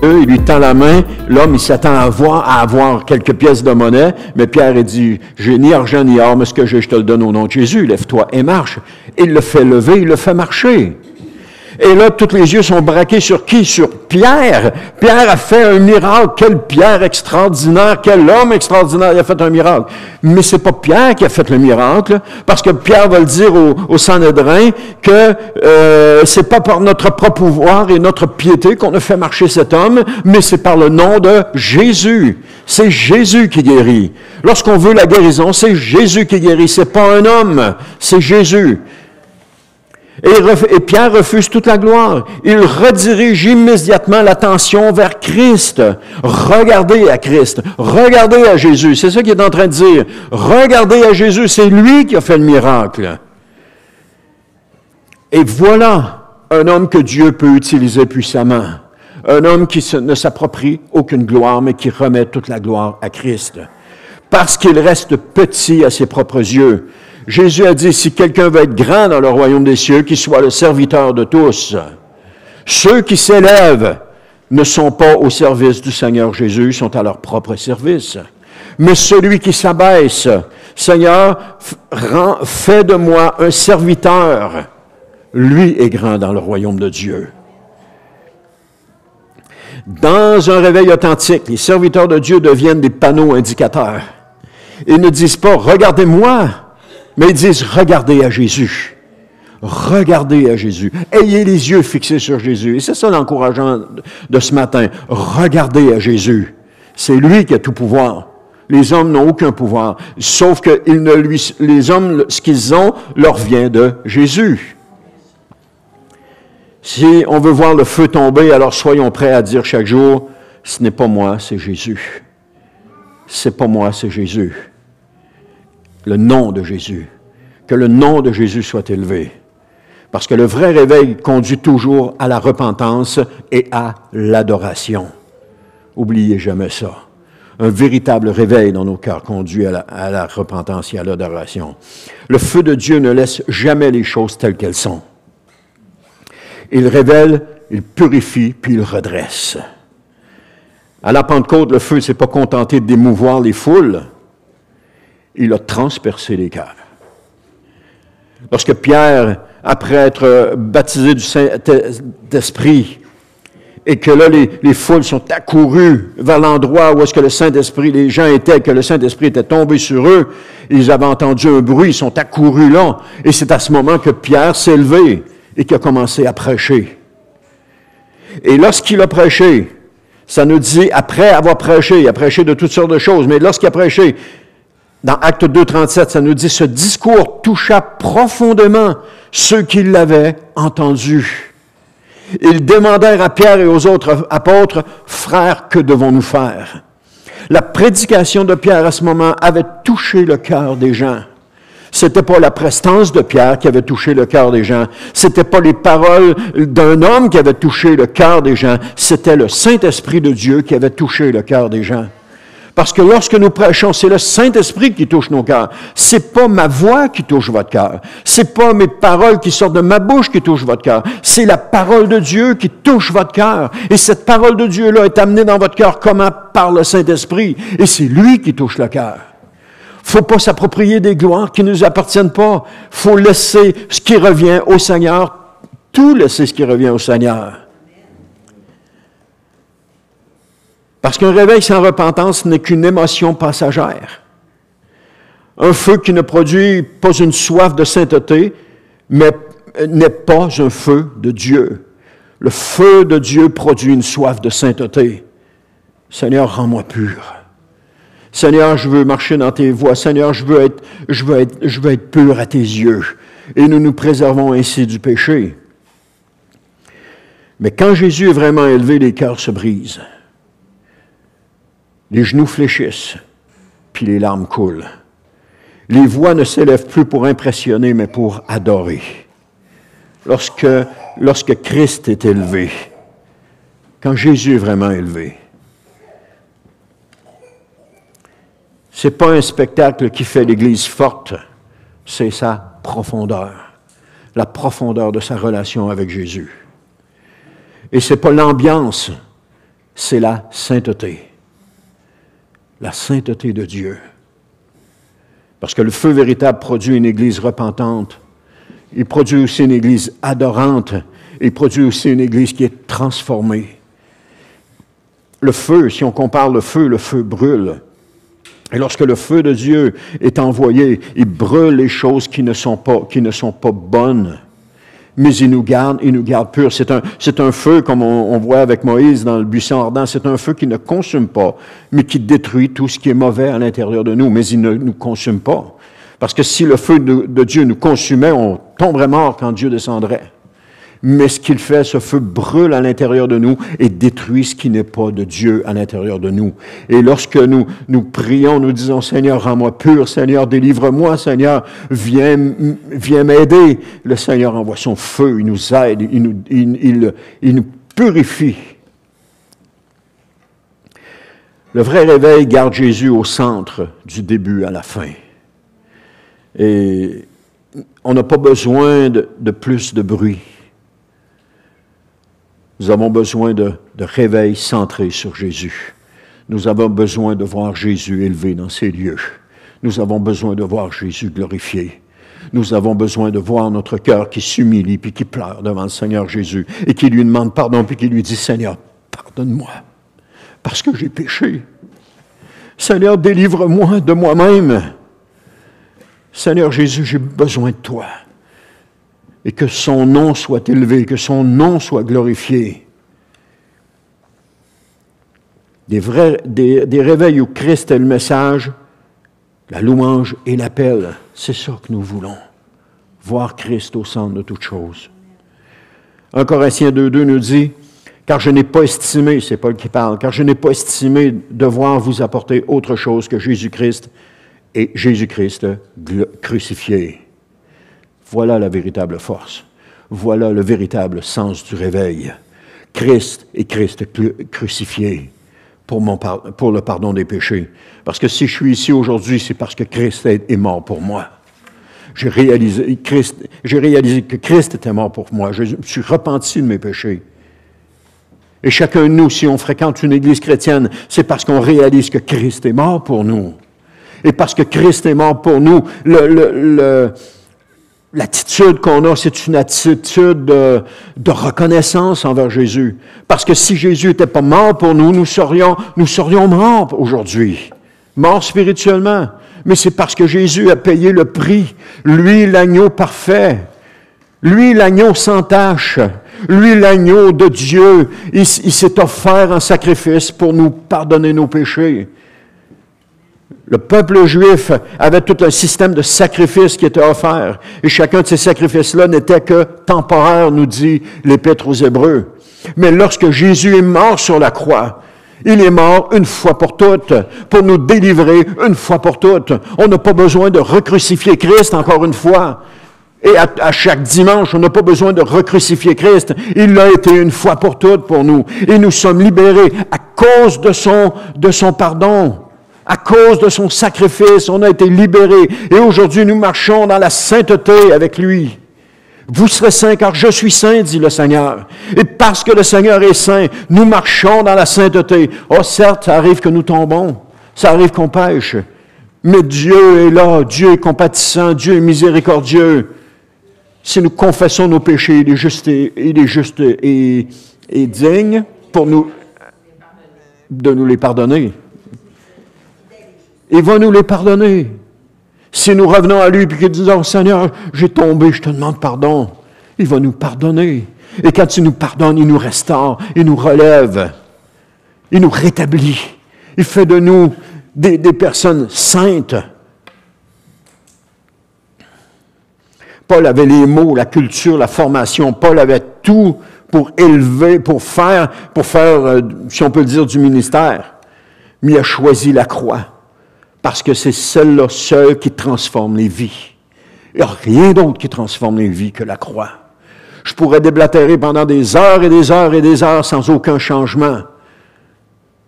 il lui tend la main, l'homme, il s'attend à avoir quelques pièces de monnaie, mais Pierre, il dit, j'ai ni argent ni or, mais ce que j'ai, je te le donne au nom de Jésus, lève-toi et marche. Il le fait lever, il le fait marcher. Et là, tous les yeux sont braqués sur qui? Sur Pierre. Pierre a fait un miracle. Quel Pierre extraordinaire, quel homme extraordinaire, il a fait un miracle. Mais c'est pas Pierre qui a fait le miracle, parce que Pierre va le dire au Sanhédrin que c'est pas par notre propre pouvoir et notre piété qu'on a fait marcher cet homme, mais c'est par le nom de Jésus. C'est Jésus qui guérit. Lorsqu'on veut la guérison, c'est Jésus qui guérit. C'est pas un homme, c'est Jésus. Et Pierre refuse toute la gloire. Il redirige immédiatement l'attention vers Christ. Regardez à Christ. Regardez à Jésus. C'est ça qu'il est en train de dire. Regardez à Jésus. C'est lui qui a fait le miracle. Et voilà un homme que Dieu peut utiliser puissamment. Un homme qui ne s'approprie aucune gloire, mais qui remet toute la gloire à Christ. Parce qu'il reste petit à ses propres yeux. Jésus a dit, si quelqu'un veut être grand dans le royaume des cieux, qu'il soit le serviteur de tous. Ceux qui s'élèvent ne sont pas au service du Seigneur Jésus, ils sont à leur propre service. Mais celui qui s'abaisse, Seigneur, fais de moi un serviteur. Lui est grand dans le royaume de Dieu. Dans un réveil authentique, les serviteurs de Dieu deviennent des panneaux indicateurs. Ils ne disent pas, regardez-moi, mais ils disent, regardez à Jésus. Regardez à Jésus. Ayez les yeux fixés sur Jésus. Et c'est ça l'encourageant de ce matin. Regardez à Jésus. C'est lui qui a tout pouvoir. Les hommes n'ont aucun pouvoir. Sauf que les hommes, ce qu'ils ont, leur vient de Jésus. Si on veut voir le feu tomber, alors soyons prêts à dire chaque jour, ce n'est pas moi, c'est Jésus. C'est pas moi, c'est Jésus. Le nom de Jésus. Que le nom de Jésus soit élevé. Parce que le vrai réveil conduit toujours à la repentance et à l'adoration. Oubliez jamais ça. Un véritable réveil dans nos cœurs conduit à la repentance et à l'adoration. Le feu de Dieu ne laisse jamais les choses telles qu'elles sont. Il révèle, il purifie, puis il redresse. À la Pentecôte, le feu ne s'est pas contenté d'émouvoir les foules. Il a transpercé les cœurs. Lorsque Pierre, après être baptisé du Saint-Esprit, et que là, les foules sont accourues vers l'endroit où est-ce que le Saint-Esprit, les gens étaient, que le Saint-Esprit était tombé sur eux, ils avaient entendu un bruit, ils sont accourus là, et c'est à ce moment que Pierre s'est levé et qu'il a commencé à prêcher. Et lorsqu'il a prêché, ça nous dit, après avoir prêché, il a prêché de toutes sortes de choses, mais lorsqu'il a prêché, dans Acte 2,37, ça nous dit, ce discours toucha profondément ceux qui l'avaient entendu. Ils demandèrent à Pierre et aux autres apôtres, « Frères, que devons-nous faire? » La prédication de Pierre à ce moment avait touché le cœur des gens. C'était pas la prestance de Pierre qui avait touché le cœur des gens. C'était pas les paroles d'un homme qui avait touché le cœur des gens. C'était le Saint-Esprit de Dieu qui avait touché le cœur des gens. Parce que lorsque nous prêchons, c'est le Saint-Esprit qui touche nos cœurs. C'est pas ma voix qui touche votre cœur. C'est pas mes paroles qui sortent de ma bouche qui touchent votre cœur. C'est la parole de Dieu qui touche votre cœur. Et cette parole de Dieu-là est amenée dans votre cœur comment? Par le Saint-Esprit. Et c'est lui qui touche le cœur. Faut pas s'approprier des gloires qui ne nous appartiennent pas. Faut laisser ce qui revient au Seigneur. Tout laisser ce qui revient au Seigneur. Parce qu'un réveil sans repentance n'est qu'une émotion passagère. Un feu qui ne produit pas une soif de sainteté, mais n'est pas un feu de Dieu. Le feu de Dieu produit une soif de sainteté. Seigneur, rends-moi pur. Seigneur, je veux marcher dans tes voies. Seigneur, je veux être pur à tes yeux. Et nous nous préservons ainsi du péché. Mais quand Jésus est vraiment élevé, les cœurs se brisent. Les genoux fléchissent, puis les larmes coulent. Les voix ne s'élèvent plus pour impressionner, mais pour adorer. Lorsque Christ est élevé, quand Jésus est vraiment élevé, ce n'est pas un spectacle qui fait l'Église forte, c'est sa profondeur, la profondeur de sa relation avec Jésus. Et ce n'est pas l'ambiance, c'est la sainteté. La sainteté de Dieu. Parce que le feu véritable produit une Église repentante. Il produit aussi une Église adorante. Il produit aussi une Église qui est transformée. Le feu, si on compare le feu brûle. Et lorsque le feu de Dieu est envoyé, il brûle les choses qui ne sont pas bonnes. Mais il nous garde purs. C'est un feu, comme on voit avec Moïse dans le buisson ardent, c'est un feu qui ne consume pas, mais qui détruit tout ce qui est mauvais à l'intérieur de nous. Mais il ne nous consume pas. Parce que si le feu de Dieu nous consumait, on tomberait mort quand Dieu descendrait. Mais ce qu'il fait, ce feu brûle à l'intérieur de nous et détruit ce qui n'est pas de Dieu à l'intérieur de nous. Et lorsque nous prions, nous disons, Seigneur, rends-moi pur, Seigneur, délivre-moi, Seigneur, viens m'aider. Le Seigneur envoie son feu, il nous aide, il nous purifie. Le vrai réveil garde Jésus au centre du début à la fin. Et on n'a pas besoin de plus de bruit. Nous avons besoin de réveil centré sur Jésus. Nous avons besoin de voir Jésus élevé dans ces lieux. Nous avons besoin de voir Jésus glorifié. Nous avons besoin de voir notre cœur qui s'humilie puis qui pleure devant le Seigneur Jésus et qui lui demande pardon puis qui lui dit, Seigneur, pardonne-moi parce que j'ai péché. Seigneur, délivre-moi de moi-même. Seigneur Jésus, j'ai besoin de toi. Et que son nom soit élevé, que son nom soit glorifié. Des réveils où Christ est le message, la louange et l'appel, c'est ça que nous voulons. Voir Christ au centre de toutes choses. 1 Corinthiens 2,2 nous dit, « Car je n'ai pas estimé, c'est Paul qui parle, car je n'ai pas estimé devoir vous apporter autre chose que Jésus-Christ et Jésus-Christ crucifié. » Voilà la véritable force. Voilà le véritable sens du réveil. Christ et Christ crucifié pour le pardon des péchés. Parce que si je suis ici aujourd'hui, c'est parce que Christ est mort pour moi. J'ai réalisé que Christ était mort pour moi. Je me suis repenti de mes péchés. Et chacun de nous, si on fréquente une église chrétienne, c'est parce qu'on réalise que Christ est mort pour nous. Et parce que Christ est mort pour nous, l'attitude qu'on a, c'est une attitude de reconnaissance envers Jésus. Parce que si Jésus n'était pas mort pour nous, nous serions morts aujourd'hui. Morts spirituellement. Mais c'est parce que Jésus a payé le prix. Lui, l'agneau parfait. Lui, l'agneau sans tache. Lui, l'agneau de Dieu. Il s'est offert en sacrifice pour nous pardonner nos péchés. Le peuple juif avait tout un système de sacrifices qui était offert. Et chacun de ces sacrifices-là n'était que temporaire, nous dit l'Épître aux Hébreux. Mais lorsque Jésus est mort sur la croix, il est mort une fois pour toutes, pour nous délivrer une fois pour toutes. On n'a pas besoin de recrucifier Christ encore une fois. Et à chaque dimanche, on n'a pas besoin de recrucifier Christ. Il l'a été une fois pour toutes pour nous. Et nous sommes libérés à cause de son pardon. À cause de son sacrifice, on a été libérés. Et aujourd'hui, nous marchons dans la sainteté avec lui. Vous serez saints car je suis saint, dit le Seigneur. Et parce que le Seigneur est saint, nous marchons dans la sainteté. Oh, certes, ça arrive que nous tombons. Ça arrive qu'on pêche. Mais Dieu est là. Dieu est compatissant. Dieu est miséricordieux. Si nous confessons nos péchés, il est juste et digne pour nous de nous les pardonner. Il va nous les pardonner. Si nous revenons à lui et que nous disons, Seigneur, j'ai tombé, je te demande pardon, il va nous pardonner. Et quand il nous pardonne, il nous restaure, il nous relève, il nous rétablit. Il fait de nous des personnes saintes. Paul avait les mots, la culture, la formation. Paul avait tout pour élever, pour faire, si on peut le dire, du ministère. Mais il a choisi la croix. Parce que c'est celle-là seule qui transforme les vies. Il n'y a rien d'autre qui transforme les vies que la croix. Je pourrais déblatérer pendant des heures et des heures et des heures sans aucun changement.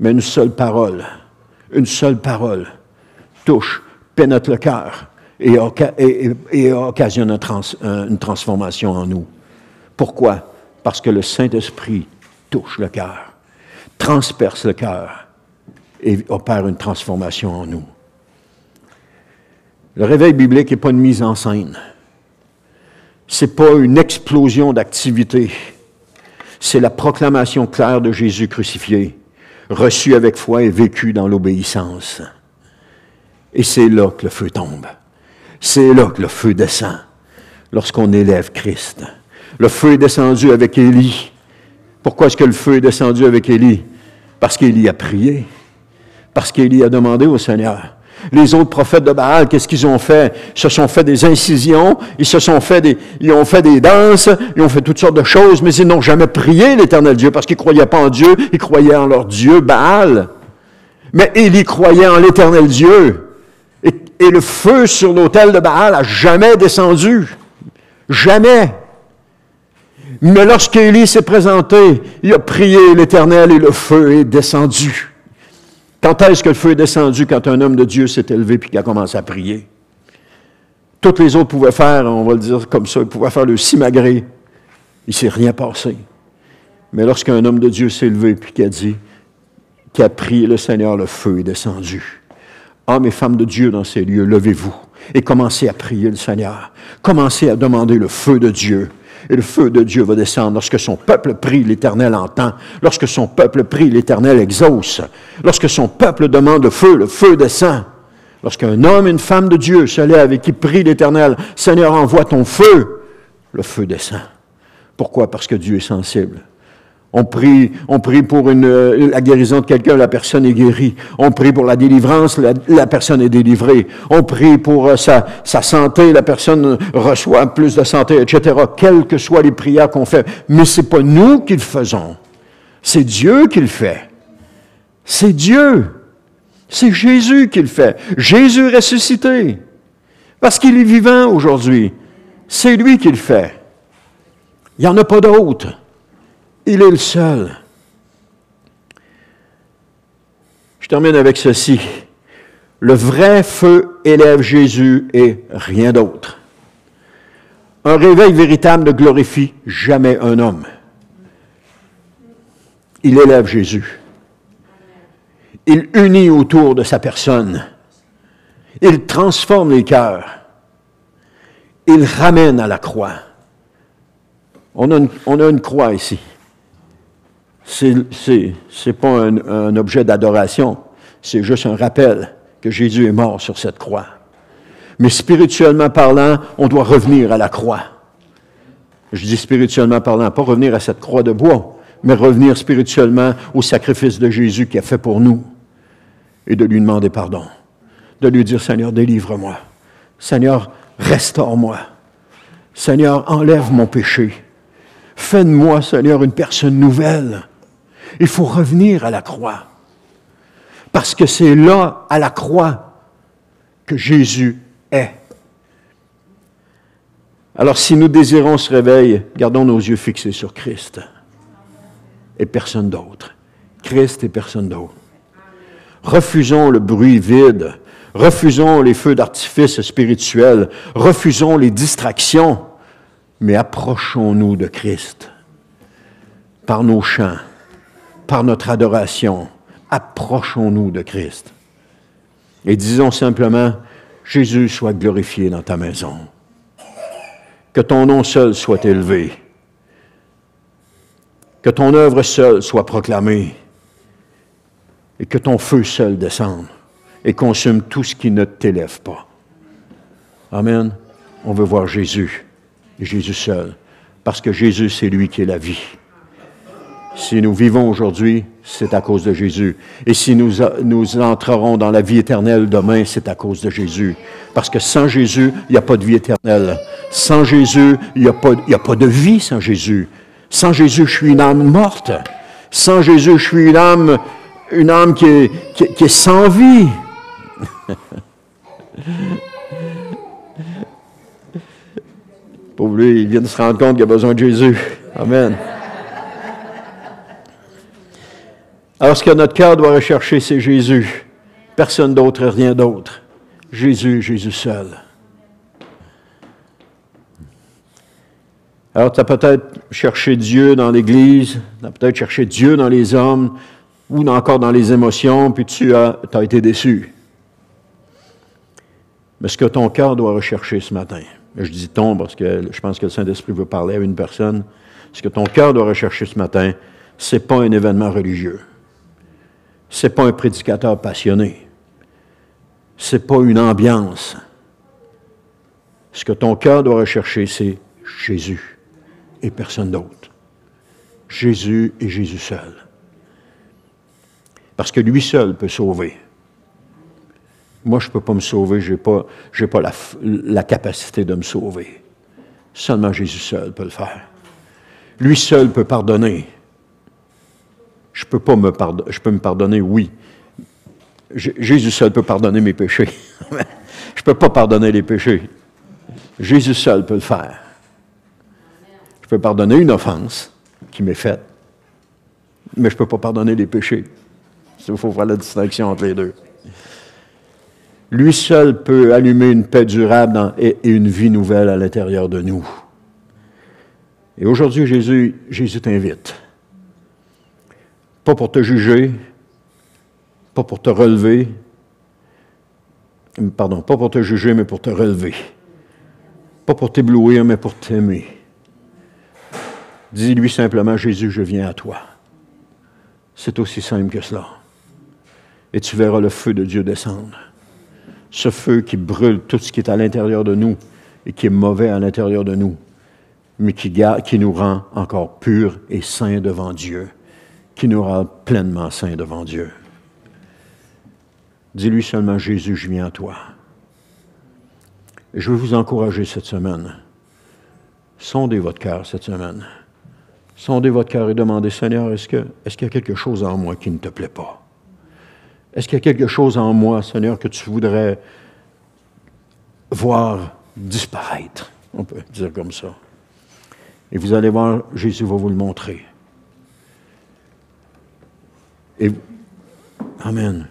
Mais une seule parole touche, pénètre le cœur et occasionne une transformation en nous. Pourquoi? Parce que le Saint-Esprit touche le cœur. transperce le cœur et opère une transformation en nous. Le réveil biblique n'est pas une mise en scène. Ce n'est pas une explosion d'activité. C'est la proclamation claire de Jésus crucifié, reçu avec foi et vécu dans l'obéissance. Et c'est là que le feu tombe. C'est là que le feu descend, lorsqu'on élève Christ. Le feu est descendu avec Élie. Pourquoi est-ce que le feu est descendu avec Élie? Parce qu'Élie a prié. Parce qu'Élie a demandé au Seigneur. Les autres prophètes de Baal, qu'est-ce qu'ils ont fait? Ils se sont fait des incisions, ils ont fait des danses, ils ont fait toutes sortes de choses, mais ils n'ont jamais prié l'Éternel Dieu parce qu'ils ne croyaient pas en Dieu, ils croyaient en leur Dieu Baal. Mais Élie croyait en l'Éternel Dieu. Et le feu sur l'autel de Baal n'a jamais descendu. Jamais. Mais lorsqu'Élie s'est présenté, il a prié l'Éternel et le feu est descendu. Quand est-ce que le feu est descendu? Quand un homme de Dieu s'est élevé et qu'il a commencé à prier. Toutes les autres pouvaient faire, on va le dire comme ça, ils pouvaient faire le simagrée. Il ne s'est rien passé. Mais lorsqu'un homme de Dieu s'est élevé et qu'il a prié le Seigneur, le feu est descendu. Hommes et femmes de Dieu dans ces lieux, levez-vous et commencez à prier le Seigneur. Commencez à demander le feu de Dieu. Et le feu de Dieu va descendre. Lorsque son peuple prie, l'Éternel entend. Lorsque son peuple prie, l'Éternel exauce. Lorsque son peuple demande le feu descend. Lorsqu'un homme et une femme de Dieu se lèvent et qui prie l'Éternel, « Seigneur, envoie ton feu », le feu descend. Pourquoi? Parce que Dieu est sensible. On prie pour la guérison de quelqu'un, la personne est guérie. On prie pour la délivrance, la personne est délivrée. On prie pour sa santé, la personne reçoit plus de santé, etc. Quelles que soient les prières qu'on fait. Mais ce n'est pas nous qui le faisons. C'est Dieu qui le fait. C'est Dieu. C'est Jésus qui le fait. Jésus ressuscité. Parce qu'il est vivant aujourd'hui. C'est lui qui le fait. Il n'y en a pas d'autre. Il est le seul. Je termine avec ceci. Le vrai feu élève Jésus et rien d'autre. Un réveil véritable ne glorifie jamais un homme. Il élève Jésus. Il unit autour de sa personne. Il transforme les cœurs. Il ramène à la croix. On a une croix ici. C'est pas un objet d'adoration, c'est juste un rappel que Jésus est mort sur cette croix. Mais spirituellement parlant, on doit revenir à la croix. Je dis spirituellement parlant, pas revenir à cette croix de bois, mais revenir spirituellement au sacrifice de Jésus qui a fait pour nous et de lui demander pardon. De lui dire, Seigneur, délivre-moi. Seigneur, restaure-moi. Seigneur, enlève mon péché. Fais de moi, Seigneur, une personne nouvelle. Il faut revenir à la croix. Parce que c'est là, à la croix, que Jésus est. Alors, si nous désirons ce réveil, gardons nos yeux fixés sur Christ et personne d'autre. Christ et personne d'autre. Refusons le bruit vide. Refusons les feux d'artifice spirituels. Refusons les distractions. Mais approchons-nous de Christ par nos chants, par notre adoration. Approchons-nous de Christ. Et disons simplement, Jésus soit glorifié dans ta maison. Que ton nom seul soit élevé. Que ton œuvre seule soit proclamée. Et que ton feu seul descende et consume tout ce qui ne t'élève pas. Amen. On veut voir Jésus. Et Jésus seul. Parce que Jésus, c'est lui qui est la vie. Si nous vivons aujourd'hui, c'est à cause de Jésus. Et si nous entrerons dans la vie éternelle demain, c'est à cause de Jésus. Parce que sans Jésus, il n'y a pas de vie éternelle. Sans Jésus, il n'y a pas de vie sans Jésus. Sans Jésus, je suis une âme morte. Sans Jésus, je suis une âme qui est sans vie. Pour lui, il vient de se rendre compte qu'il a besoin de Jésus. Amen. Alors, ce que notre cœur doit rechercher, c'est Jésus. Personne d'autre, rien d'autre. Jésus, Jésus seul. Alors, tu as peut-être cherché Dieu dans l'Église, tu as peut-être cherché Dieu dans les hommes, ou encore dans les émotions, puis tu as été déçu. Mais ce que ton cœur doit rechercher ce matin, je dis ton parce que je pense que le Saint-Esprit veut parler à une personne, ce que ton cœur doit rechercher ce matin, ce n'est pas un événement religieux. Ce n'est pas un prédicateur passionné. Ce n'est pas une ambiance. Ce que ton cœur doit rechercher, c'est Jésus et personne d'autre. Jésus et Jésus seul. Parce que lui seul peut sauver. Moi, je ne peux pas me sauver, je n'ai pas la capacité de me sauver. Seulement Jésus seul peut le faire. Lui seul peut pardonner. Je peux me pardonner, oui. Jésus seul peut pardonner mes péchés. Je ne peux pas pardonner les péchés. Jésus seul peut le faire. Je peux pardonner une offense qui m'est faite, mais je ne peux pas pardonner les péchés. Il faut faire la distinction entre les deux. Lui seul peut allumer une paix durable et une vie nouvelle à l'intérieur de nous. Et aujourd'hui, Jésus t'invite. Pas pour te juger, pas pour te relever, pas pour te juger, mais pour te relever. Pas pour t'éblouir, mais pour t'aimer. Dis-lui simplement, Jésus, je viens à toi. C'est aussi simple que cela. Et tu verras le feu de Dieu descendre. Ce feu qui brûle tout ce qui est à l'intérieur de nous et qui est mauvais à l'intérieur de nous, mais qui nous rend encore purs et saints devant Dieu, qui nous rend pleinement saints devant Dieu. Dis-lui seulement, Jésus, je viens à toi. Et je veux vous encourager cette semaine. Sondez votre cœur cette semaine. Sondez votre cœur et demandez, Seigneur, est-ce qu'il y a quelque chose en moi qui ne te plaît pas? Est-ce qu'il y a quelque chose en moi, Seigneur, que tu voudrais voir disparaître? On peut dire comme ça. Et vous allez voir, Jésus va vous le montrer. Et, Amen.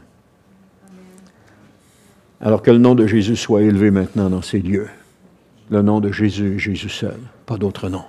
Alors que le nom de Jésus soit élevé maintenant dans ces lieux. Le nom de Jésus, Jésus seul, pas d'autre nom.